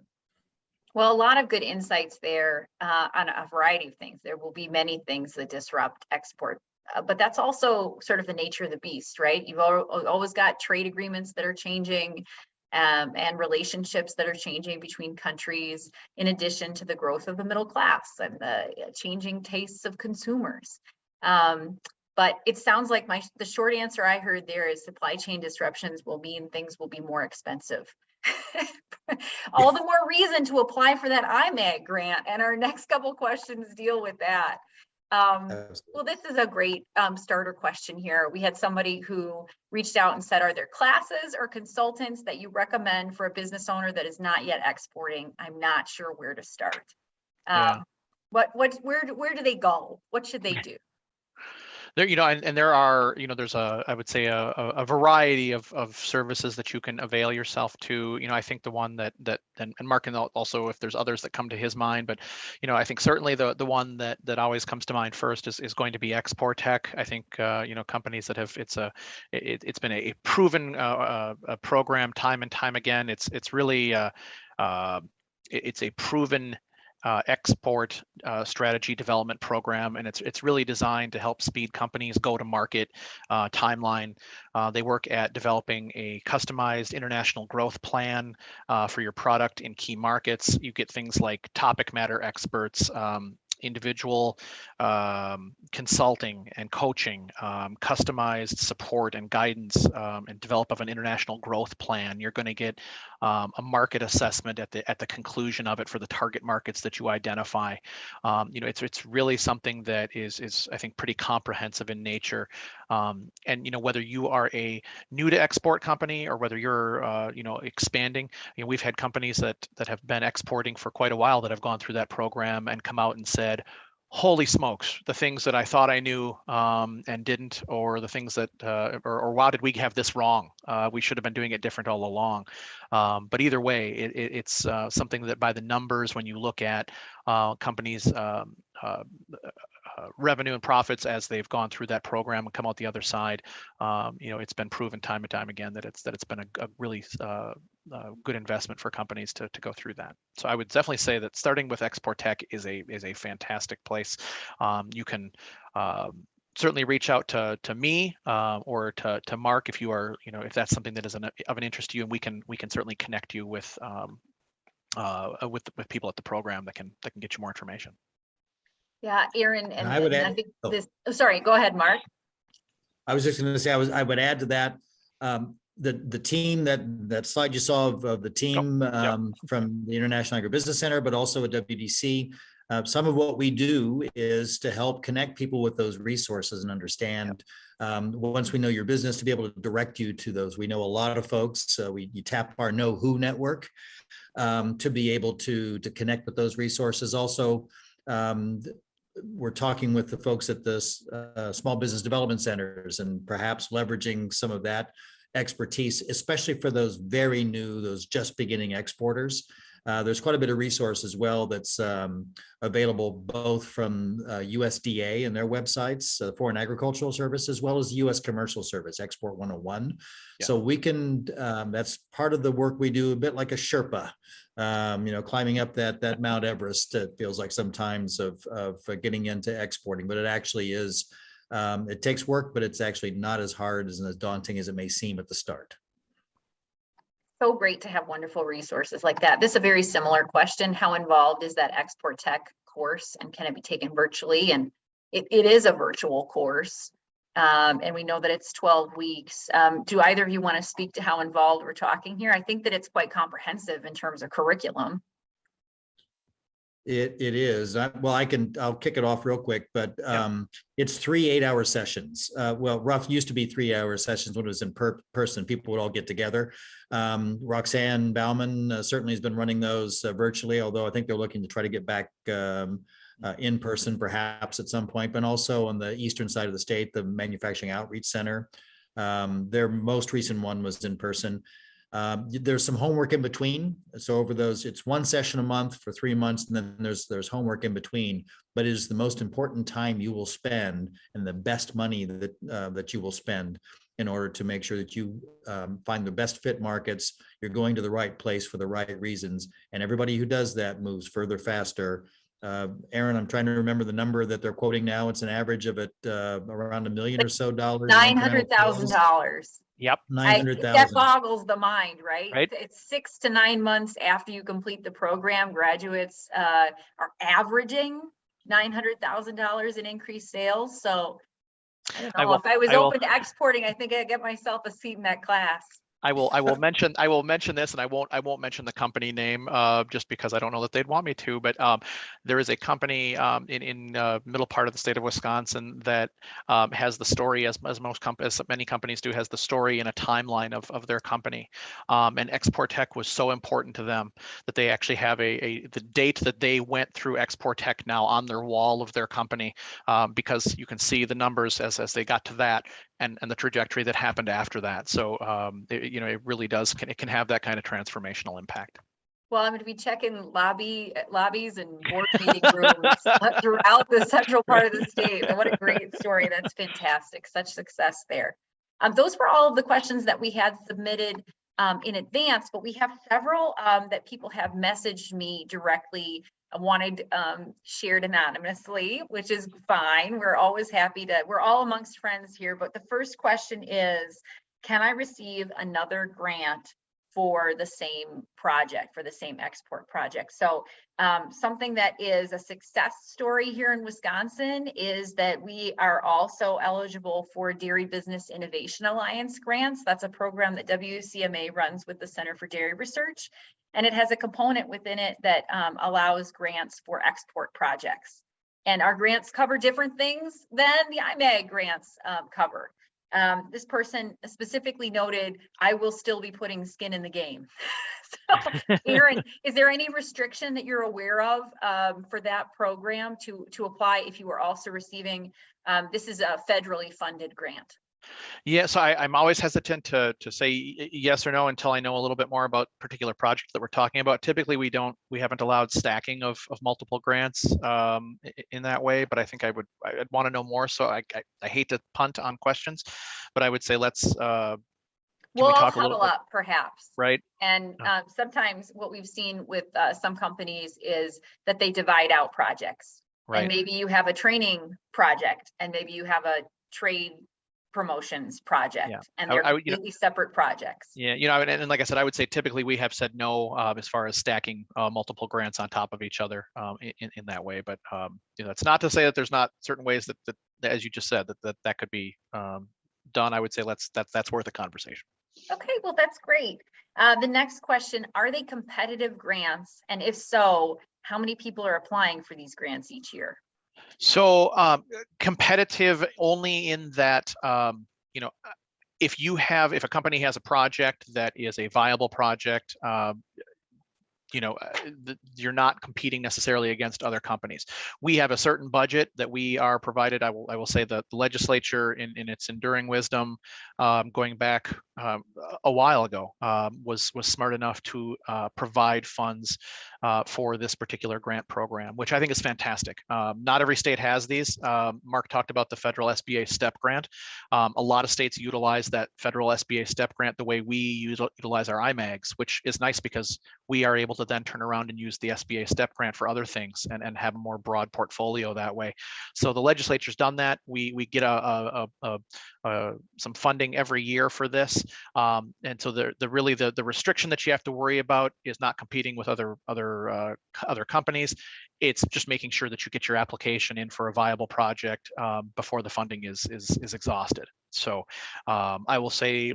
Well, a lot of good insights there on a variety of things. There will be many things that disrupt export, but that's also sort of the nature of the beast, right? You've always got trade agreements that are changing, and relationships that are changing between countries, in addition to the growth of the middle class and the changing tastes of consumers. But it sounds like the short answer I heard there is supply chain disruptions will mean things will be more expensive. All the more reason to apply for that IMAG grant, and our next couple questions deal with that. Well, this is a great starter question here. We had somebody who reached out and said, are there classes or consultants that you recommend for a business owner that is not yet exporting? I'm not sure where to start. Where do they go? What should they do? There, and there are, there's I would say a variety of services that you can avail yourself to. I think the one that and Mark can also, if there's others that come to his mind, but I think certainly the one that always comes to mind first is going to be Export Tech. I think companies that have it's been a proven a program time and time again. It's really it's a proven export strategy development program, and it's really designed to help speed companies go to market timeline. They work at developing a customized international growth plan for your product in key markets. You get things like topic matter experts, individual consulting and coaching, customized support and guidance, and develop of an international growth plan. You're going to get a market assessment at the conclusion of it for the target markets that you identify. It's really something that is I think pretty comprehensive in nature. And whether you are a new to export company or whether you're expanding, we've had companies that have been exporting for quite a while that have gone through that program and come out and said, holy smokes, the things that I thought I knew and didn't, or the things that, or wow, did we have this wrong? We should have been doing it different all along. But either way, it's something that by the numbers, when you look at companies' revenue and profits as they've gone through that program and come out the other side, it's been proven time and time again that it's been a really good investment for companies to go through that. So I would definitely say that starting with Export Tech is a fantastic place. You can certainly reach out to me or to Mark if you are, if that's something that is of an interest to you, and we can certainly connect you with people at the program that can get you more information. Yeah, Aaron, and I would add, I think this. Oh, sorry, go ahead, Mark. I was just going to say I would add to that the team that slide you saw of the team from the International Agribusiness Center, but also at WDC. Some of what we do is to help connect people with those resources and understand once we know your business, to be able to direct you to those. We know a lot of folks. You tap our Know Who network to be able to connect with those resources. Also, we're talking with the folks at the small business development centers and perhaps leveraging some of that expertise, especially for those very new, those just beginning exporters. There's quite a bit of resource as well that's available both from USDA and their websites, Foreign Agricultural Service, as well as the U.S. Commercial Service, Export 101. Yeah. So we can, that's part of the work we do, a bit like a Sherpa, climbing up that Mount Everest, it feels like sometimes of getting into exporting, but it actually is, it takes work, but it's actually not as hard and as daunting as it may seem at the start. So great to have wonderful resources like that. This is a very similar question. How involved is that Export Tech course, and can it be taken virtually? And it is a virtual course. And we know that it's 12 weeks. Do either of you want to speak to how involved we're talking here? I think that it's quite comprehensive in terms of curriculum. It is. I'll kick it off real quick, but it's 3 8-hour sessions. Rough used to be 3-hour sessions when it was in person. People would all get together. Roxanne Bauman certainly has been running those virtually, although I think they're looking to try to get back in person perhaps at some point, but also on the eastern side of the state, the Manufacturing Outreach Center. Their most recent one was in person. There's some homework in between. So over those, it's one session a month for 3 months, and then there's homework in between, but it is the most important time you will spend and the best money that you will spend in order to make sure that you find the best fit markets. You're going to the right place for the right reasons. And everybody who does that moves further, faster. Aaron, I'm trying to remember the number that they're quoting now. It's an average of it around $1 million or so. $900,000. Yep. 900,000. That boggles the mind, right? Right. It's 6 to 9 months after you complete the program. Graduates are averaging $900,000 in increased sales. So I don't know, if I was open to exporting, I think I'd get myself a seat in that class. I will mention this, and I won't mention the company name just because I don't know that they'd want me to. But there is a company in middle part of the state of Wisconsin that has the story, as many companies do, has the story and a timeline of their company. And Export Tech was so important to them that they actually have the date that they went through Export Tech now on their wall of their company, because you can see the numbers as they got to that, and the trajectory that happened after that. So it really does, it can have that kind of transformational impact. Well, I'm going to be checking lobbies and board meeting rooms throughout the central part of the state. And what a great story. That's fantastic. Such success there. Those were all of the questions that we had submitted in advance, but we have several that people have messaged me directly, wanted shared anonymously, which is fine. We're always happy we're all amongst friends here. But the first question is, can I receive another grant for the same project, for the same export project? So something that is a success story here in Wisconsin is that we are also eligible for Dairy Business Innovation Alliance grants. That's a program that WCMA runs with the Center for Dairy Research. And it has a component within it that allows grants for export projects. And our grants cover different things than the IMAG grants cover. This person specifically noted, I will still be putting skin in the game. So, Aaron, is there any restriction that you're aware of for that program to apply if you are also receiving, this is a federally funded grant? Yeah, so I'm always hesitant to say yes or no until I know a little bit more about particular projects that we're talking about. Typically, we haven't allowed stacking of multiple grants in that way, but I think I'd want to know more. So I hate to punt on questions, but I would say let's we'll all huddle up perhaps. Right. And sometimes what we've seen with some companies is that they divide out projects. Right. And maybe you have a training project, and maybe you have a trade promotions project, and they're completely separate projects. Yeah, and like I said, I would say typically we have said no as far as stacking multiple grants on top of each other in that way. But it's not to say that there's not certain ways that as you just said, that could be done. I would say that's worth a conversation. Okay, well, that's great. The next question, are they competitive grants? And if so, how many people are applying for these grants each year? So competitive only in that, if a company has a project that is a viable project, you're not competing necessarily against other companies. We have a certain budget that we are provided. I will say that the legislature, in its enduring wisdom, going back a while ago, was smart enough to provide funds for this particular grant program, which I think is fantastic. Not every state has these. Mark talked about the federal SBA STEP grant. A lot of states utilize that federal SBA STEP grant the way we utilize our IMAGs, which is nice because we are able to then turn around and use the SBA STEP grant for other things and have a more broad portfolio that way. So the legislature's done that. We get some funding every year for this, and so the restriction that you have to worry about is not competing with other companies. It's just making sure that you get your application in for a viable project before the funding is exhausted. So I will say,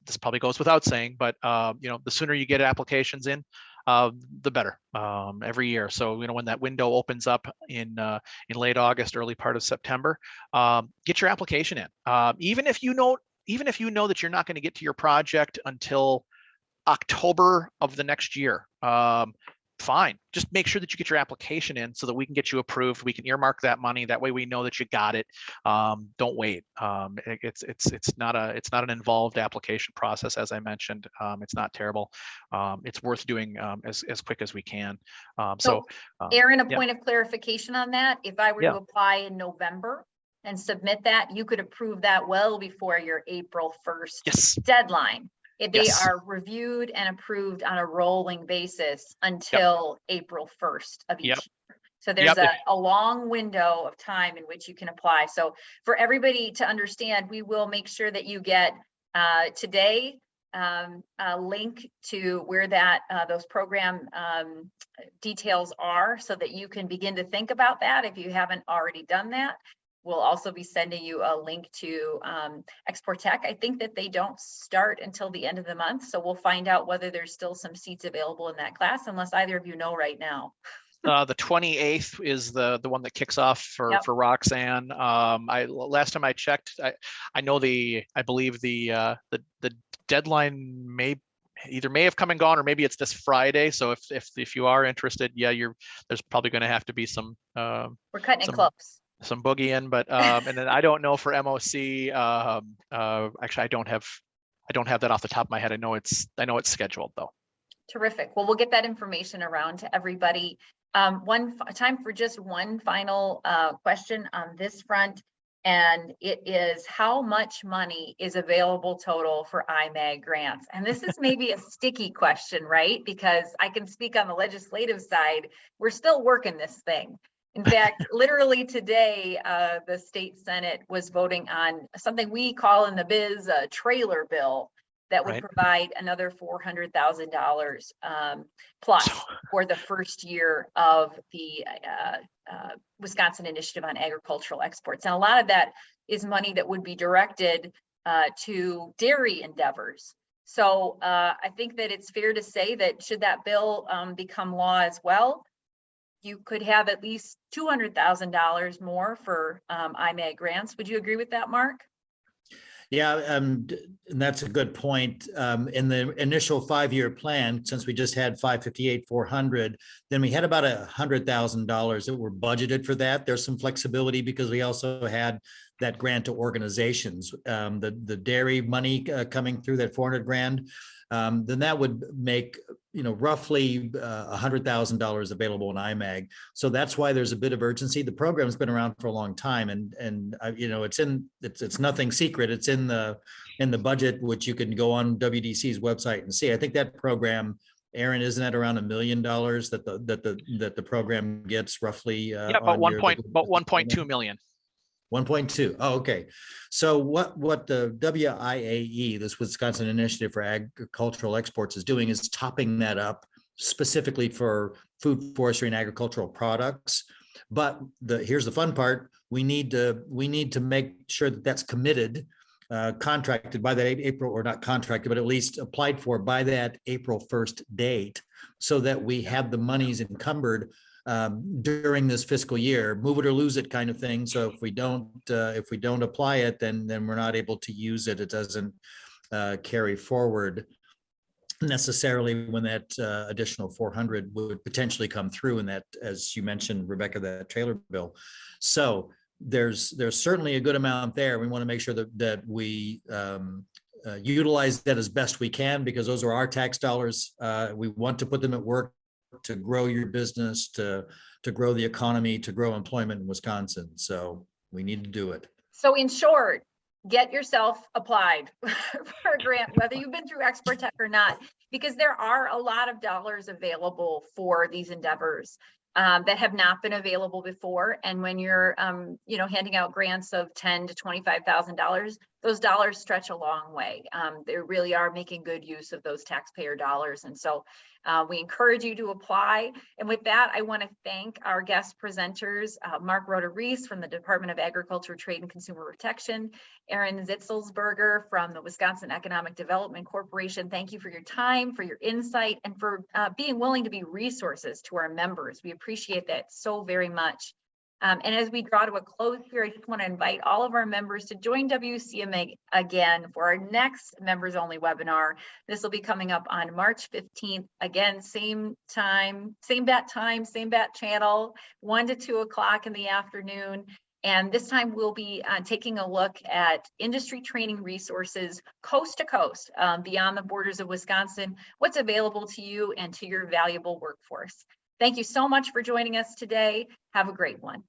this probably goes without saying, but the sooner you get applications in, the better every year. So when that window opens up in late August, early part of September, get your application in. Even if you know that you're not going to get to your project until October of the next year, fine. Just make sure that you get your application in so that we can get you approved. We can earmark that money. That way we know that you got it. Don't wait. It's not an involved application process, as I mentioned. It's not terrible. It's worth doing as quick as we can. Aaron, a yeah. point of clarification on that. If I were to apply in November and submit that, you could approve that well before your April 1st deadline. If they are reviewed and approved on a rolling basis until April 1st of each year. So there's a long window of time in which you can apply. So for everybody to understand, we will make sure that you get today a link to where that those program details are, so that you can begin to think about that if you haven't already done that. We'll also be sending you a link to Export Tech. I think that they don't start until the end of the month, so we'll find out whether there's still some seats available in that class, unless either of you know right now. The 28th is the one that kicks off for Roxanne. Last time I checked, I believe the deadline may have come and gone, or maybe it's this Friday. So if you are interested, there's probably going to have to be some. We're cutting it close. Some boogie in, but and then I don't know for MOC. Actually, I don't have that off the top of my head. I know it's scheduled though. Terrific. Well, we'll get that information around to everybody. Time for just one final question on this front, and it is, how much money is available total for IMAG grants? And this is maybe a sticky question, right? Because I can speak on the legislative side. We're still working this thing. In fact, literally today, the state Senate was voting on something we call in the biz a trailer bill that would provide another $400,000 plus for the first year of the Wisconsin Initiative on Agricultural Exports. And a lot of that is money that would be directed to dairy endeavors. So I think that it's fair to say that should that bill become law as well, you could have at least $200,000 more for IMAG grants. Would you agree with that, Mark? Yeah, and that's a good point. In the initial 5-year plan, since we just had 558, 400, then we had about $100,000 that were budgeted for that. There's some flexibility because we also had that grant to organizations, the dairy money coming through, that 400 grand. Then that would make roughly $100,000 available in IMAG. So that's why there's a bit of urgency. The program's been around for a long time, and it's nothing secret. It's in the budget, which you can go on WDC's website and see. I think that program, Aaron, isn't that around $1 million that the program gets roughly? About 1.2 million. 1.2. Oh, okay. So what the WIAE, this Wisconsin Initiative for Agricultural Exports, is doing is topping that up specifically for food, forestry, and agricultural products. But here's the fun part: we need to make sure that that's committed, contracted by that April, or not contracted, but at least applied for by that April 1st date, so that we have the monies encumbered during this fiscal year, move it or lose it kind of thing. So if we don't apply it, then we're not able to use it. It doesn't carry forward. necessarily when that additional 400 would potentially come through, and that, as you mentioned, Rebecca, that trailer bill. So there's certainly a good amount there. We want to make sure that we utilize that as best we can, because those are our tax dollars. We want to put them at work to grow your business, to grow the economy, to grow employment in Wisconsin. So we need to do it. So in short, get yourself applied for a grant, whether you've been through Expert Tech or not, because there are a lot of dollars available for these endeavors that have not been available before. And when you're, handing out grants of $10,000 to $25,000, those dollars stretch a long way. They really are making good use of those taxpayer dollars. And so we encourage you to apply. And with that, I want to thank our guest presenters, Mark Roder-Rees from the Department of Agriculture, Trade and Consumer Protection, Aaron Zitzelsberger from the Wisconsin Economic Development Corporation. Thank you for your time, for your insight, and for being willing to be resources to our members. We appreciate that so very much. And as we draw to a close here, I just want to invite all of our members to join WCMA again for our next members only webinar. This will be coming up on March 15th. Again, same time, same bat channel, 1 to 2 o'clock in the afternoon. And this time we'll be taking a look at industry training resources coast to coast, beyond the borders of Wisconsin, what's available to you and to your valuable workforce. Thank you so much for joining us today. Have a great one.